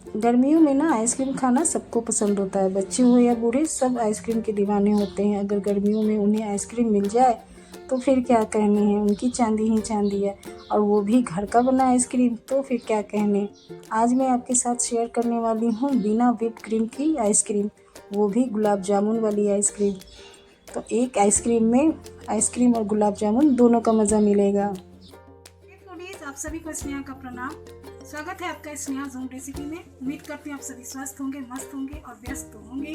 गर्मियों में ना आइसक्रीम खाना सबको पसंद होता है, बच्चे हो या बूढ़े सब आइसक्रीम के दीवाने होते हैं। अगर गर्मियों में उन्हें आइसक्रीम मिल जाए तो फिर क्या कहने हैं, उनकी चांदी ही चांदी है। और वो भी घर का बना आइसक्रीम तो फिर क्या कहने। आज मैं आपके साथ शेयर करने वाली हूँ बिना व्हिप क्रीम की आइसक्रीम, वो भी गुलाब जामुन वाली आइसक्रीम। तो एक आइसक्रीम में आइसक्रीम और गुलाब जामुन दोनों का मज़ा मिलेगा। फूडीज, आप सभी को स्नेहा का प्रणाम। स्वागत है आपका स्नेहा ज़ोन रेसिपी में। उम्मीद करती हूँ आप सभी स्वस्थ होंगे, मस्त होंगे और व्यस्त तो होंगे।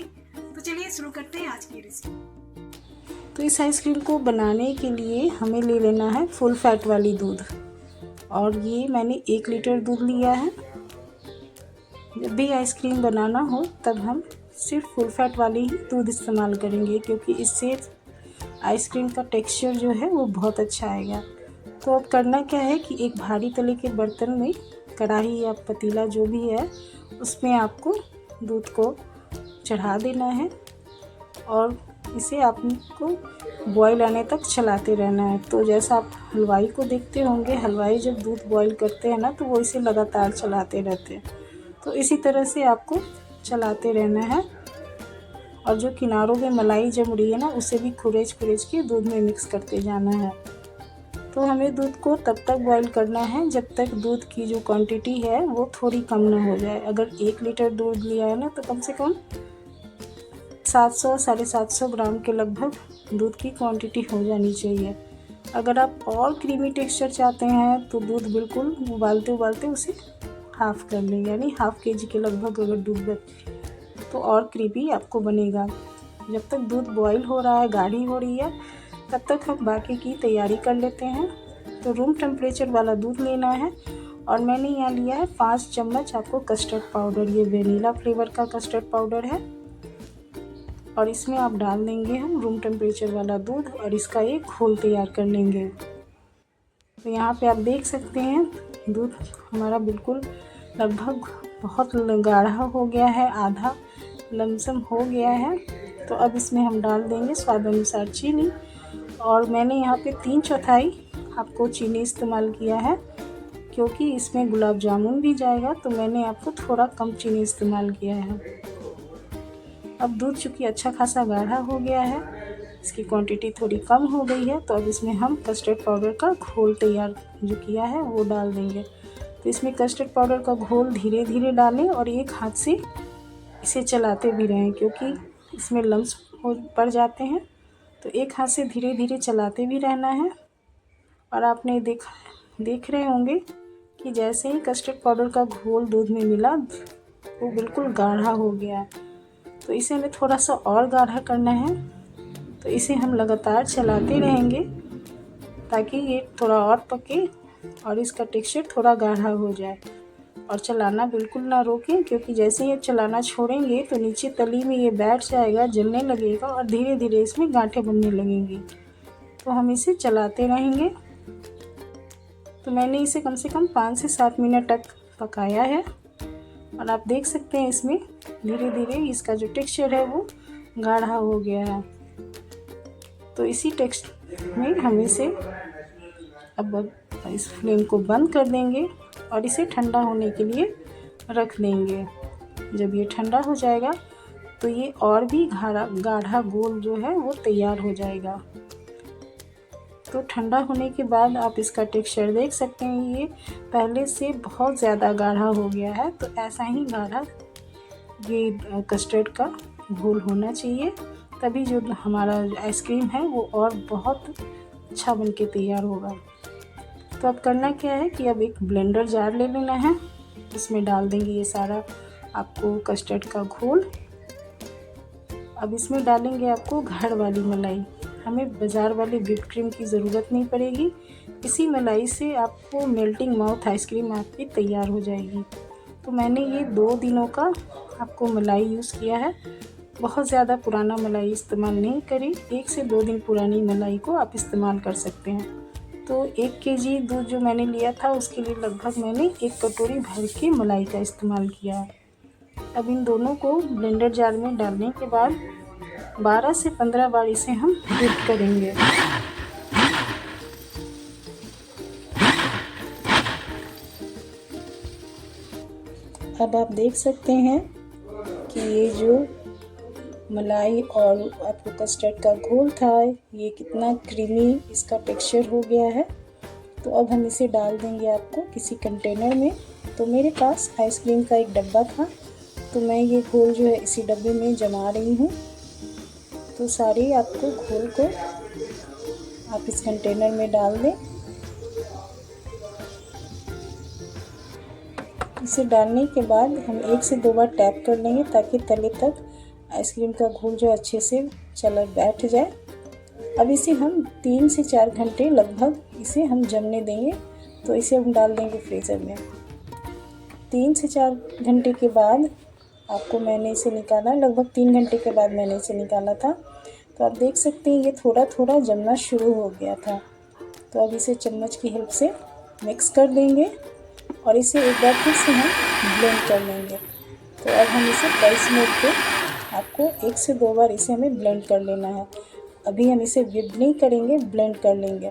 तो चलिए शुरू करते हैं आज की रेसिपी। तो इस आइसक्रीम को बनाने के लिए हमें ले लेना है फुल फैट वाली दूध, और ये मैंने 1 लीटर दूध लिया है। जब भी आइसक्रीम बनाना हो तब हम सिर्फ फुल फैट वाली ही दूध इस्तेमाल करेंगे, क्योंकि इससे आइसक्रीम का टेक्सचर जो है वो बहुत अच्छा आएगा। तो अब करना क्या है कि एक भारी तले के बर्तन में, कढ़ाई या पतीला जो भी है, उसमें आपको दूध को चढ़ा देना है और इसे आपको बॉईल आने तक चलाते रहना है। तो जैसा आप हलवाई को देखते होंगे, हलवाई जब दूध बॉईल करते हैं ना तो वो इसे लगातार चलाते रहते हैं। तो इसी तरह से आपको चलाते रहना है, और जो किनारों में मलाई जम रही है ना उसे भी खुरेच खुरेच के दूध में मिक्स करते जाना है। तो हमें दूध को तब तक बॉईल करना है जब तक दूध की जो क्वांटिटी है वो थोड़ी कम ना हो जाए। अगर 1 लीटर दूध लिया है ना तो कम से कम 700-750 ग्राम के लगभग दूध की क्वांटिटी हो जानी चाहिए। अगर आप और क्रीमी टेक्सचर चाहते हैं तो दूध बिल्कुल उबालते उबालते उसे हाफ़ कर लें, यानी हाफ़ केजी के लगभग अगर दूध बचे तो और क्रीमी आपको बनेगा। जब तक दूध बॉईल हो रहा है, गाढ़ी हो रही है, तब तक हम बाकी की तैयारी कर लेते हैं। तो रूम टेम्परेचर वाला दूध लेना है, और मैंने यहाँ लिया है 5 चम्मच आपको कस्टर्ड पाउडर। ये वेनिला फ्लेवर का कस्टर्ड पाउडर है, और इसमें आप डाल देंगे हम रूम टेम्परेचर वाला दूध, और इसका एक घोल तैयार कर लेंगे। तो यहाँ पे आप देख सकते हैं दूध हमारा बिल्कुल लगभग बहुत गाढ़ा हो गया है, आधा लमसम हो गया है। तो अब इसमें हम डाल देंगे स्वाद अनुसार चीनी, और मैंने यहाँ पे 3/4 आपको चीनी इस्तेमाल किया है, क्योंकि इसमें गुलाब जामुन भी जाएगा तो मैंने आपको थोड़ा कम चीनी इस्तेमाल किया है। अब दूध चूँकि अच्छा खासा गाढ़ा हो गया है, इसकी क्वांटिटी थोड़ी कम हो गई है, तो अब इसमें हम कस्टर्ड पाउडर का घोल तैयार जो किया है वो डाल देंगे। तो इसमें कस्टर्ड पाउडर का घोल धीरे धीरे डालें और एक हाथ से इसे चलाते भी रहें, क्योंकि इसमें लम्स पड़ जाते हैं। तो एक हाथ से धीरे धीरे चलाते भी रहना है। और आपने देख रहे होंगे कि जैसे ही कस्टर्ड पाउडर का घोल दूध में मिला वो बिल्कुल गाढ़ा हो गया है। तो इसे हमें थोड़ा सा और गाढ़ा करना है, तो इसे हम लगातार चलाते रहेंगे ताकि ये थोड़ा और पके और इसका टेक्सचर थोड़ा गाढ़ा हो जाए। और चलाना बिल्कुल ना रोकें, क्योंकि जैसे ही चलाना छोड़ेंगे तो नीचे तली में ये बैठ जाएगा, जलने लगेगा और धीरे धीरे इसमें गांठें बनने लगेंगी। तो हम इसे चलाते रहेंगे। तो मैंने इसे कम से कम 5 से 7 मिनट तक पकाया है, और आप देख सकते हैं इसमें धीरे धीरे इसका जो टेक्सचर है वो गाढ़ा हो गया है। तो इसी टेक्सचर में हम इसे अब इस फ्लेम को बंद कर देंगे और इसे ठंडा होने के लिए रख देंगे। जब ये ठंडा हो जाएगा तो ये और भी गाढ़ा घोल जो है वो तैयार हो जाएगा। तो ठंडा होने के बाद आप इसका टेक्सचर देख सकते हैं, ये पहले से बहुत ज़्यादा गाढ़ा हो गया है। तो ऐसा ही गाढ़ा ये कस्टर्ड का घोल होना चाहिए, तभी जो हमारा आइसक्रीम है वो और बहुत अच्छा बनके तैयार होगा। तो अब करना क्या है कि अब एक ब्लेंडर जार ले लेना है, इसमें डाल देंगे ये सारा आपको कस्टर्ड का घोल। अब इसमें डालेंगे आपको घर वाली मलाई, हमें बाज़ार वाली व्हिप क्रीम की ज़रूरत नहीं पड़ेगी। इसी मलाई से आपको मेल्टिंग माउथ आइसक्रीम आपकी तैयार हो जाएगी। तो मैंने ये 2 दिनों का आपको मलाई यूज़ किया है, बहुत ज़्यादा पुराना मलाई इस्तेमाल नहीं करें। 1 से 2 दिन पुरानी मलाई को आप इस्तेमाल कर सकते हैं। तो 1 केजी दूध जो मैंने लिया था उसके लिए लगभग मैंने 1 कटोरी भर के मलाई का इस्तेमाल किया है। अब इन दोनों को ब्लेंडर जार में डालने के बाद 12 से 15 बार इसे हम बीट करेंगे। अब आप देख सकते हैं कि ये जो मलाई और आपको कस्टर्ड का घोल था, ये कितना क्रीमी इसका टेक्सचर हो गया है। तो अब हम इसे डाल देंगे आपको किसी कंटेनर में। तो मेरे पास आइसक्रीम का एक डब्बा था, तो मैं ये घोल जो है इसी डब्बे में जमा रही हूँ। तो सारे आपको घोल को आप इस कंटेनर में डाल दें। इसे डालने के बाद हम 1 से 2 बार टैप कर लेंगे ताकि तले तक आइसक्रीम का घोल जो अच्छे से चला बैठ जाए। अब इसे हम 3 से 4 घंटे लगभग इसे हम जमने देंगे। तो इसे हम डाल देंगे फ्रीज़र में। 3 से 4 घंटे के बाद आपको मैंने इसे निकाला, लगभग 3 घंटे के बाद मैंने इसे निकाला था। तो आप देख सकते हैं ये थोड़ा थोड़ा जमना शुरू हो गया था। तो अब इसे चम्मच की हेल्प से मिक्स कर देंगे और इसे एक बार फिर से हम ब्लेंड कर लेंगे। तो अब हम इसे पल्स मोड पे आपको 1 से 2 बार इसे हमें ब्लेंड कर लेना है। अभी हम इसे व्हिप नहीं करेंगे, ब्लेंड कर लेंगे।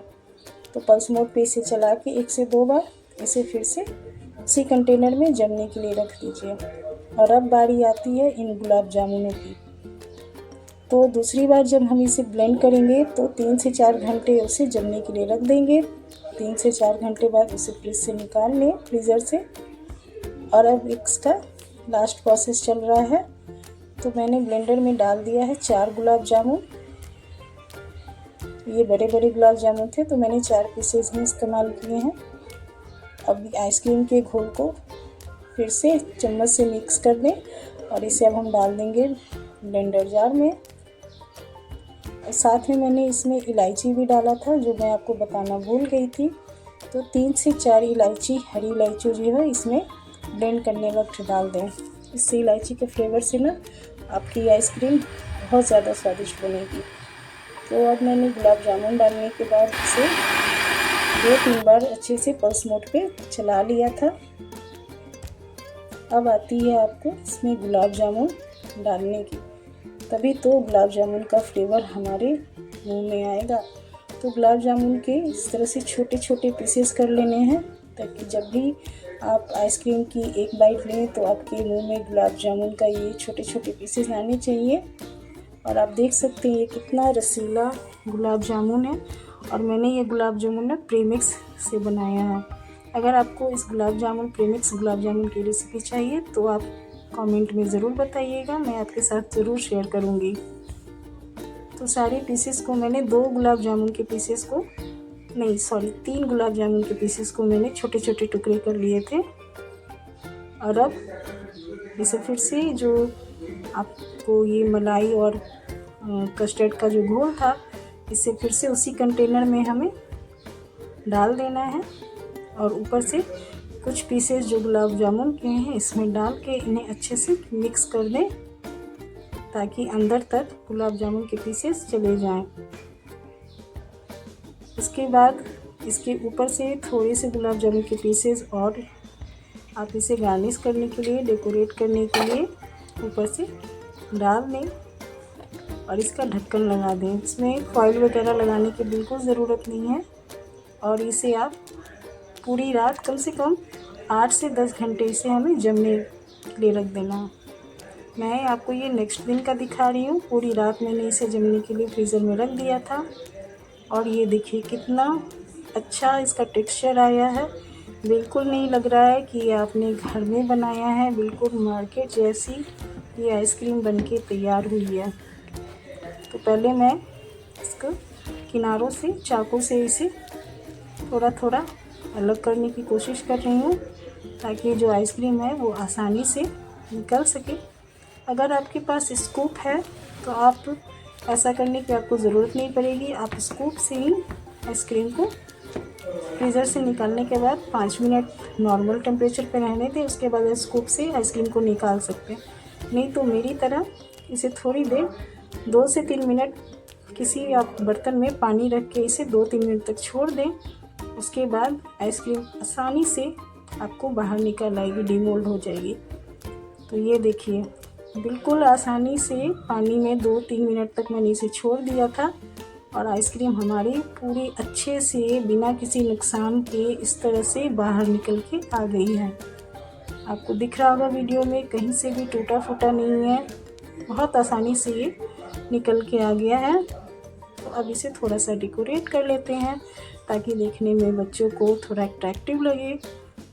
तो पल्स मोड पे इसे चला के 1 से 2 बार इसे फिर से उसी कंटेनर में जमने के लिए रख दीजिए। और अब बारी आती है इन गुलाब जामुनों की। तो दूसरी बार जब हम इसे ब्लेंड करेंगे तो 3 से 4 घंटे उसे जमने के लिए रख देंगे। 3 से 4 घंटे बाद उसे फ्रिज से निकाल लें, फ्रीज़र से। और अब इसका लास्ट प्रोसेस चल रहा है। तो मैंने ब्लेंडर में डाल दिया है 4 गुलाब जामुन। ये बड़े बड़े गुलाब जामुन थे तो मैंने 4 पीसेस ही इस्तेमाल किए हैं। अब आइसक्रीम के घोल को फिर से चम्मच से मिक्स कर दें और इसे अब हम डाल देंगे ब्लेंडर जार में। और साथ में मैंने इसमें इलायची भी डाला था, जो मैं आपको बताना भूल गई थी। तो 3 से 4 इलायची, हरी इलायची जो है इसमें ब्लेंड करने वक्त डाल दें। इससे इलायची के फ्लेवर से ना आपकी आइसक्रीम बहुत ज़्यादा स्वादिष्ट बनेगी। तो अब मैंने गुलाब जामुन डालने के बाद इसे 2-3 बार अच्छे से पल्स मोड पे चला लिया था। अब आती है आपको इसमें गुलाब जामुन डालने की, तभी तो गुलाब जामुन का फ्लेवर हमारे मुंह में आएगा। तो गुलाब जामुन के इस तरह से छोटे छोटे पीसेस कर लेने हैं ताकि जब भी आप आइसक्रीम की एक बाइट लें तो आपके मुंह में गुलाब जामुन का ये छोटे छोटे पीसेस आने चाहिए। और आप देख सकते हैं ये कितना रसीला गुलाब जामुन है। और मैंने ये गुलाब जामुन ना प्रीमिक्स से बनाया है। अगर आपको इस गुलाब जामुन प्रीमिक्स गुलाब जामुन की रेसिपी चाहिए तो आप कमेंट में ज़रूर बताइएगा, मैं आपके साथ ज़रूर शेयर करूँगी। तो सारे पीसेस को मैंने 2 गुलाब जामुन के पीसेस को 3 गुलाब जामुन के पीसेस को मैंने छोटे छोटे टुकड़े कर लिए थे। और अब इसे फिर से जो आपको ये मलाई और कस्टर्ड का जो घोल था, इसे फिर से उसी कंटेनर में हमें डाल देना है। और ऊपर से कुछ पीसेस जो गुलाब जामुन के हैं इसमें डाल के इन्हें अच्छे से मिक्स कर दें ताकि अंदर तक गुलाब जामुन के पीसेस चले जाएं। इसके बाद इसके ऊपर से थोड़े से गुलाब जामुन के पीसेस और आप इसे गार्निश करने के लिए, डेकोरेट करने के लिए ऊपर से डाल दें और इसका ढक्कन लगा दें। इसमें फॉइल वगैरह लगाने की बिल्कुल ज़रूरत नहीं है। और इसे आप पूरी रात कम से कम 8 से 10 घंटे इसे हमें जमने के लिए रख देना है। मैं आपको ये नेक्स्ट दिन का दिखा रही हूँ। पूरी रात मैंने इसे जमने के लिए फ्रीज़र में रख दिया था और ये देखिए कितना अच्छा इसका टेक्सचर आया है। बिल्कुल नहीं लग रहा है कि ये आपने घर में बनाया है, बिल्कुल मार्केट जैसी ये आइसक्रीम बनके तैयार हुई है। तो पहले मैं इसको किनारों से चाकू से इसे थोड़ा थोड़ा अलग करने की कोशिश कर रही हूँ ताकि जो आइसक्रीम है वो आसानी से निकल सके। अगर आपके पास स्कूप है तो आप ऐसा करने की आपको ज़रूरत नहीं पड़ेगी। आप स्कूप से ही आइसक्रीम को फ्रीज़र से निकालने के बाद 5 मिनट नॉर्मल टेम्परेचर पर रहने दें, उसके बाद स्कूप से आइसक्रीम को निकाल सकते हैं। नहीं तो मेरी तरह इसे थोड़ी देर 2 से 3 मिनट किसी आप बर्तन में पानी रख के इसे 2-3 मिनट तक छोड़ दें। उसके बाद आइसक्रीम आसानी से आपको बाहर निकल आएगी, डीमोल्ड हो जाएगी। तो ये देखिए बिल्कुल आसानी से पानी में 2-3 मिनट तक मैंने इसे छोड़ दिया था और आइसक्रीम हमारी पूरी अच्छे से बिना किसी नुकसान के इस तरह से बाहर निकल के आ गई है। आपको दिख रहा होगा वीडियो में, कहीं से भी टूटा फूटा नहीं है, बहुत आसानी से ये निकल के आ गया है। तो अब इसे थोड़ा सा डेकोरेट कर लेते हैं ताकि देखने में बच्चों को थोड़ा अट्रैक्टिव लगे।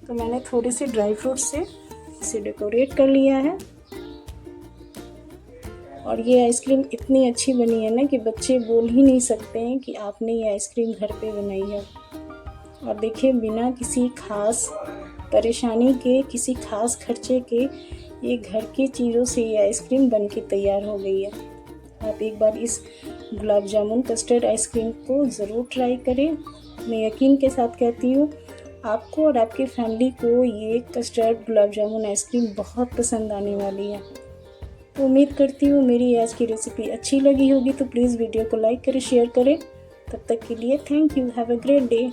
तो मैंने थोड़े से ड्राई फ्रूट से इसे डेकोरेट कर लिया है। और ये आइसक्रीम इतनी अच्छी बनी है ना कि बच्चे बोल ही नहीं सकते हैं कि आपने ये आइसक्रीम घर पे बनाई है। और देखिए, बिना किसी खास परेशानी के, किसी खास खर्चे के, ये घर की चीज़ों से ये आइसक्रीम बन के तैयार हो गई है। आप एक बार इस गुलाब जामुन कस्टर्ड आइसक्रीम को ज़रूर ट्राई करें। मैं यकीन के साथ कहती हूँ आपको और आपकी फैमिली को ये कस्टर्ड गुलाब जामुन आइसक्रीम बहुत पसंद आने वाली है। तो उम्मीद करती हूँ मेरी आज की रेसिपी अच्छी लगी होगी। तो प्लीज़ वीडियो को लाइक करें, शेयर करें। तब तक के लिए thank you. Have a great day.